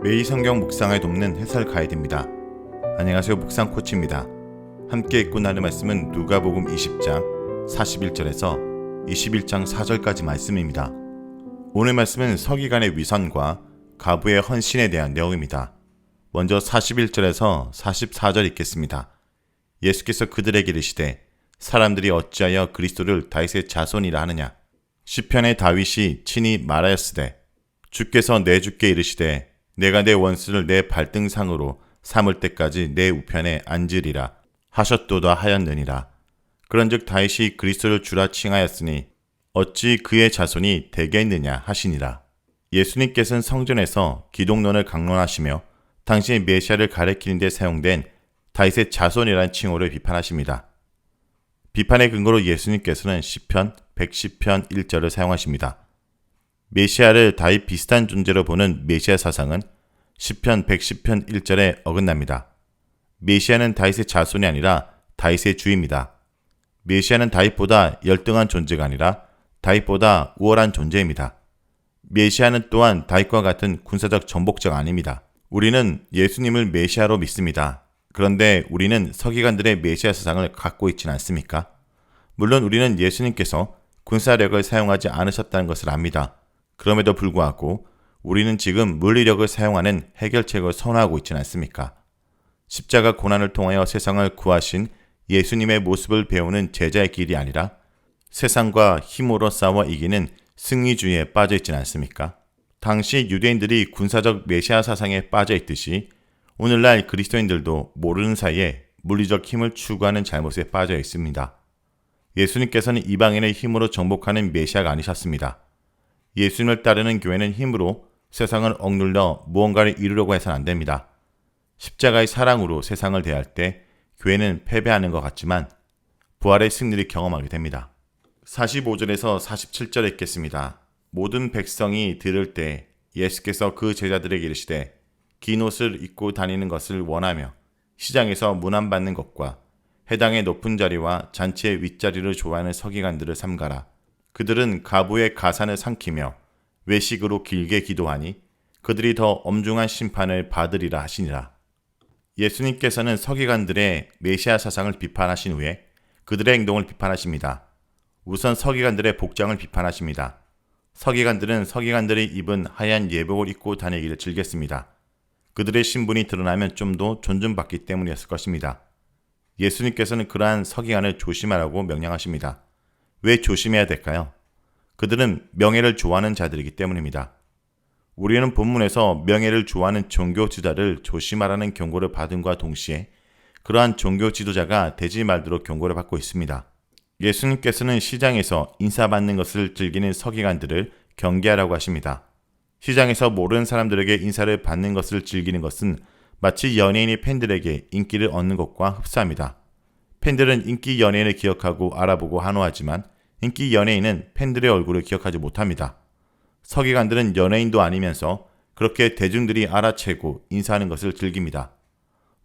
매일 성경 묵상을 돕는 해설 가이드입니다. 안녕하세요. 묵상 코치입니다. 함께 읽고 나눌 말씀은 누가복음 20장 41절에서 21장 4절까지 말씀입니다. 오늘 말씀은 서기관의 위선과 과부의 헌신에 대한 내용입니다. 먼저 41절에서 44절 읽겠습니다. 예수께서 그들에게 이르시되 사람들이 어찌하여 그리스도를 다윗의 자손이라 하느냐. 시편의 다윗이 친히 말하였으되 주께서 내 주께 이르시되 내가 내 원수를 내 발등상으로 삼을 때까지 내 우편에 앉으리라 하셨도다 하였느니라. 그런즉 다윗이 그리스도를 주라 칭하였으니 어찌 그의 자손이 되겠느냐 하시니라. 예수님께서는 성전에서 기독론을 강론하시며 당시 메시아를 가리키는 데 사용된 다윗의 자손이라는 칭호를 비판하십니다. 비판의 근거로 예수님께서는 시편 110편 1절을 사용하십니다. 메시아를 다윗 비슷한 존재로 보는 메시아 사상은 시편 110편 1절에 어긋납니다. 메시아는 다윗의 자손이 아니라 다윗의 주입니다. 메시아는 다윗보다 열등한 존재가 아니라 다윗보다 우월한 존재입니다. 메시아는 또한 다윗과 같은 군사적 정복자가 아닙니다. 우리는 예수님을 메시아로 믿습니다. 그런데 우리는 서기관들의 메시아 사상을 갖고 있지는 않습니까? 물론 우리는 예수님께서 군사력을 사용하지 않으셨다는 것을 압니다. 그럼에도 불구하고 우리는 지금 물리력을 사용하는 해결책을 선호하고 있지는 않습니까? 십자가 고난을 통하여 세상을 구하신 예수님의 모습을 배우는 제자의 길이 아니라 세상과 힘으로 싸워 이기는 승리주의에 빠져 있지는 않습니까? 당시 유대인들이 군사적 메시아 사상에 빠져 있듯이 오늘날 그리스도인들도 모르는 사이에 물리적 힘을 추구하는 잘못에 빠져 있습니다. 예수님께서는 이방인의 힘으로 정복하는 메시아가 아니셨습니다. 예수님을 따르는 교회는 힘으로 세상을 억눌러 무언가를 이루려고 해서는 안 됩니다. 십자가의 사랑으로 세상을 대할 때 교회는 패배하는 것 같지만 부활의 승리를 경험하게 됩니다. 45절에서 47절 읽겠습니다. 모든 백성이 들을 때 예수께서 그 제자들에게 이르시되 긴 옷을 입고 다니는 것을 원하며 시장에서 문안받는 것과 회당의 높은 자리와 잔치의 윗자리를 좋아하는 서기관들을 삼가라. 그들은 가부의 가산을 삼키며 외식으로 길게 기도하니 그들이 더 엄중한 심판을 받으리라 하시니라. 예수님께서는 서기관들의 메시아 사상을 비판하신 후에 그들의 행동을 비판하십니다. 우선 서기관들의 복장을 비판하십니다. 서기관들은 서기관들이 입은 하얀 예복을 입고 다니기를 즐겼습니다. 그들의 신분이 드러나면 좀 더 존중받기 때문이었을 것입니다. 예수님께서는 그러한 서기관을 조심하라고 명령하십니다. 왜 조심해야 될까요? 그들은 명예를 좋아하는 자들이기 때문입니다. 우리는 본문에서 명예를 좋아하는 종교 지도자를 조심하라는 경고를 받음과 동시에 그러한 종교 지도자가 되지 말도록 경고를 받고 있습니다. 예수님께서는 시장에서 인사받는 것을 즐기는 서기관들을 경계하라고 하십니다. 시장에서 모르는 사람들에게 인사를 받는 것을 즐기는 것은 마치 연예인이 팬들에게 인기를 얻는 것과 흡사합니다. 팬들은 인기 연예인을 기억하고 알아보고 환호하지만 인기 연예인은 팬들의 얼굴을 기억하지 못합니다. 서기관들은 연예인도 아니면서 그렇게 대중들이 알아채고 인사하는 것을 즐깁니다.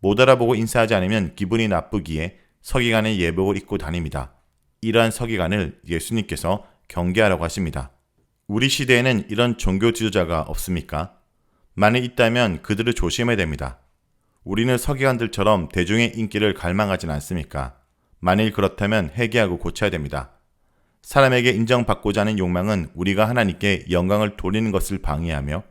못 알아보고 인사하지 않으면 기분이 나쁘기에 서기관의 예복을 입고 다닙니다. 이러한 서기관을 예수님께서 경계하라고 하십니다. 우리 시대에는 이런 종교 지도자가 없습니까? 만일 있다면 그들을 조심해야 됩니다. 우리는 서기관들처럼 대중의 인기를 갈망하진 않습니까? 만일 그렇다면 회개하고 고쳐야 됩니다. 사람에게 인정받고자 하는 욕망은 우리가 하나님께 영광을 돌리는 것을 방해하며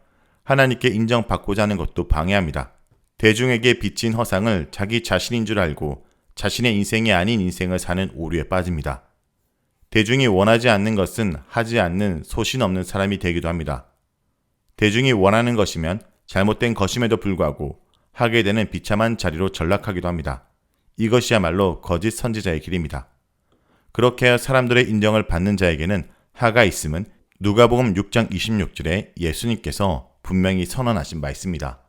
하나님께 인정받고자 하는 것도 방해합니다. 대중에게 비친 허상을 자기 자신인 줄 알고 자신의 인생이 아닌 인생을 사는 오류에 빠집니다. 대중이 원하지 않는 것은 하지 않는 소신 없는 사람이 되기도 합니다. 대중이 원하는 것이면 잘못된 것임에도 불구하고 하게 되는 비참한 자리로 전락하기도 합니다. 이것이야말로 거짓 선지자의 길입니다. 그렇게 해야 사람들의 인정을 받는 자에게는 하가 있음은 누가복음 6장 26절에 예수님께서 분명히 선언하신 바 있습니다.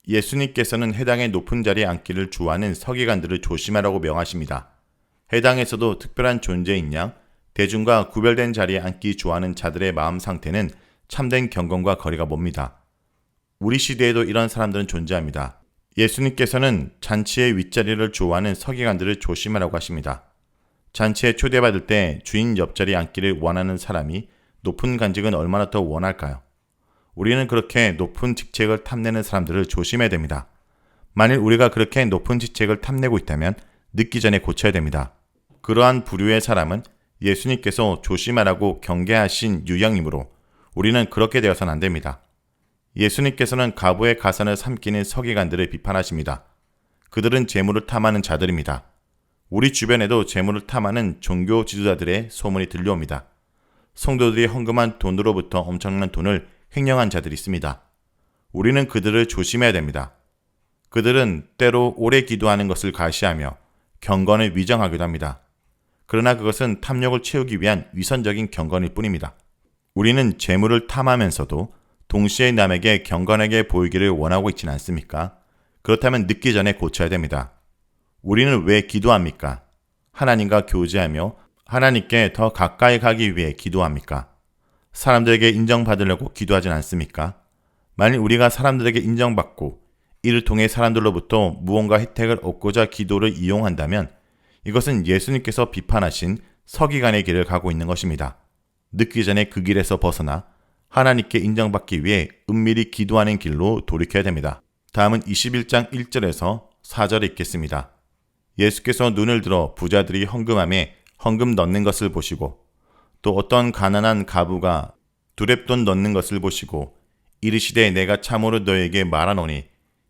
예수님께서는 해당의 높은 자리에 앉기를 좋아하는 서기관들을 조심하라고 명하십니다. 해당에서도 특별한 존재인 양 대중과 구별된 자리에 앉기 좋아하는 자들의 마음 상태는 참된 경건과 거리가 멉니다. 우리 시대에도 이런 사람들은 존재합니다. 예수님께서는 잔치의 윗자리를 좋아하는 서기관들을 조심하라고 하십니다. 잔치에 초대받을 때 주인 옆자리에 앉기를 원하는 사람이 높은 간직은 얼마나 더 원할까요? 우리는 그렇게 높은 직책을 탐내는 사람들을 조심해야 됩니다. 만일 우리가 그렇게 높은 직책을 탐내고 있다면 늦기 전에 고쳐야 됩니다. 그러한 부류의 사람은 예수님께서 조심하라고 경계하신 유형이므로 우리는 그렇게 되어서는 안 됩니다. 예수님께서는 가부의 가산을 삼키는 서기관들을 비판하십니다. 그들은 재물을 탐하는 자들입니다. 우리 주변에도 재물을 탐하는 종교 지도자들의 소문이 들려옵니다. 성도들이 헌금한 돈으로부터 엄청난 돈을 횡령한 자들이 있습니다. 우리는 그들을 조심해야 됩니다. 그들은 때로 오래 기도하는 것을 가시하며 경건을 위장하기도 합니다. 그러나 그것은 탐욕을 채우기 위한 위선적인 경건일 뿐입니다. 우리는 재물을 탐하면서도 동시에 남에게 경건하게 보이기를 원하고 있지는 않습니까? 그렇다면 늦기 전에 고쳐야 됩니다. 우리는 왜 기도합니까? 하나님과 교제하며 하나님께 더 가까이 가기 위해 기도합니까? 사람들에게 인정받으려고 기도하진 않습니까? 만일 우리가 사람들에게 인정받고 이를 통해 사람들로부터 무언가 혜택을 얻고자 기도를 이용한다면 이것은 예수님께서 비판하신 서기관의 길을 가고 있는 것입니다. 늦기 전에 그 길에서 벗어나 하나님께 인정받기 위해 은밀히 기도하는 길로 돌이켜야 됩니다. 다음은 21장 1절에서 4절에 읽겠습니다. 예수께서 눈을 들어 부자들이 헌금함에 헌금 넣는 것을 보시고 또 어떤 가난한 가부가 두렙돈 넣는 것을 보시고 이르시되 내가 참으로 너에게 말하노니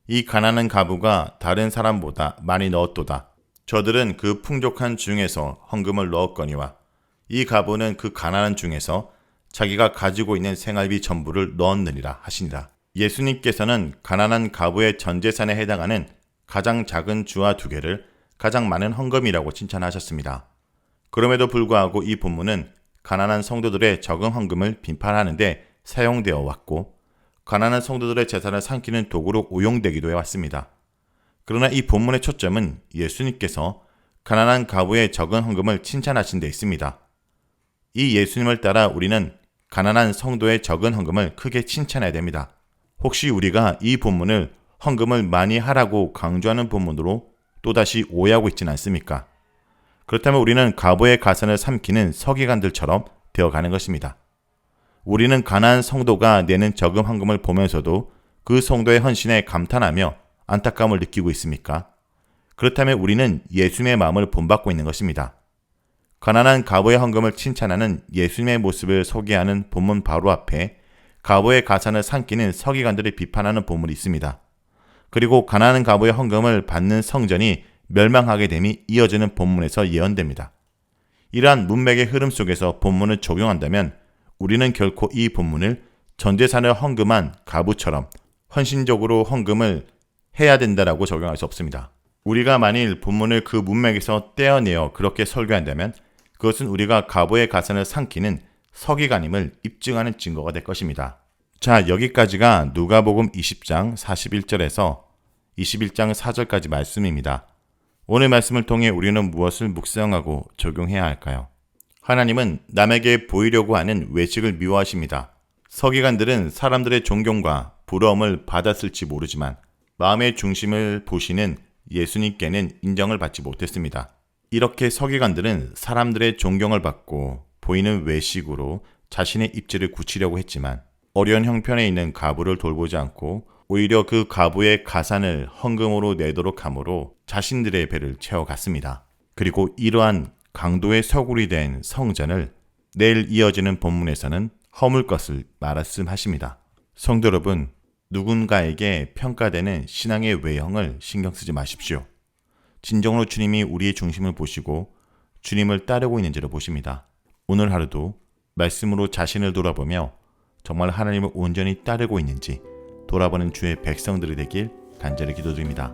이 가난한 가부가 다른 사람보다 많이 넣었도다. 저들은 그 풍족한 중에서 헌금을 넣었거니와 이 가부는 그 가난한 중에서 자기가 가지고 있는 생활비 전부를 넣었느니라 하시니라. 예수님께서는 가난한 가부의 전 재산에 해당하는 가장 작은 주와 두 개를 가장 많은 헌금이라고 칭찬하셨습니다. 그럼에도 불구하고 이 본문은 가난한 성도들의 적은 헌금을 비판하는 데 사용되어 왔고 가난한 성도들의 재산을 삼키는 도구로 오용되기도 해왔습니다. 그러나 이 본문의 초점은 예수님께서 가난한 가부의 적은 헌금을 칭찬하신 데 있습니다. 이 예수님을 따라 우리는 가난한 성도의 적은 헌금을 크게 칭찬해야 됩니다. 혹시 우리가 이 본문을 헌금을 많이 하라고 강조하는 본문으로 또다시 오해하고 있지는 않습니까? 그렇다면 우리는 가부의 가산을 삼키는 서기관들처럼 되어가는 것입니다. 우리는 가난한 성도가 내는 적은 헌금을 보면서도 그 성도의 헌신에 감탄하며 안타까움을 느끼고 있습니까? 그렇다면 우리는 예수님의 마음을 본받고 있는 것입니다. 가난한 가부의 헌금을 칭찬하는 예수님의 모습을 소개하는 본문 바로 앞에 가부의 가산을 삼키는 서기관들을 비판하는 본문이 있습니다. 그리고 가난한 가부의 헌금을 받는 성전이 멸망하게 됨이 이어지는 본문에서 예언됩니다. 이러한 문맥의 흐름 속에서 본문을 적용한다면 우리는 결코 이 본문을 전재산을 헌금한 가부처럼 헌신적으로 헌금을 해야 된다라고 적용할 수 없습니다. 우리가 만일 본문을 그 문맥에서 떼어내어 그렇게 설교한다면 그것은 우리가 가부의 가산을 삼키는 서기관임을 입증하는 증거가 될 것입니다. 자, 여기까지가 누가복음 20장 41절에서 21장 4절까지 말씀입니다. 오늘 말씀을 통해 우리는 무엇을 묵상하고 적용해야 할까요? 하나님은 남에게 보이려고 하는 외식을 미워하십니다. 서기관들은 사람들의 존경과 부러움을 받았을지 모르지만 마음의 중심을 보시는 예수님께는 인정을 받지 못했습니다. 이렇게 서기관들은 사람들의 존경을 받고 보이는 외식으로 자신의 입지를 굳히려고 했지만 어려운 형편에 있는 가부를 돌보지 않고 오히려 그 가부의 가산을 헌금으로 내도록 함으로 자신들의 배를 채워갔습니다. 그리고 이러한 강도의 서굴이 된 성전을 내일 이어지는 본문에서는 허물 것을 말씀하십니다. 성도 여러분, 누군가에게 평가되는 신앙의 외형을 신경 쓰지 마십시오. 진정으로 주님이 우리의 중심을 보시고 주님을 따르고 있는지를 보십니다. 오늘 하루도 말씀으로 자신을 돌아보며 정말 하나님을 온전히 따르고 있는지 돌아보는 주의 백성들이 되길 간절히 기도드립니다.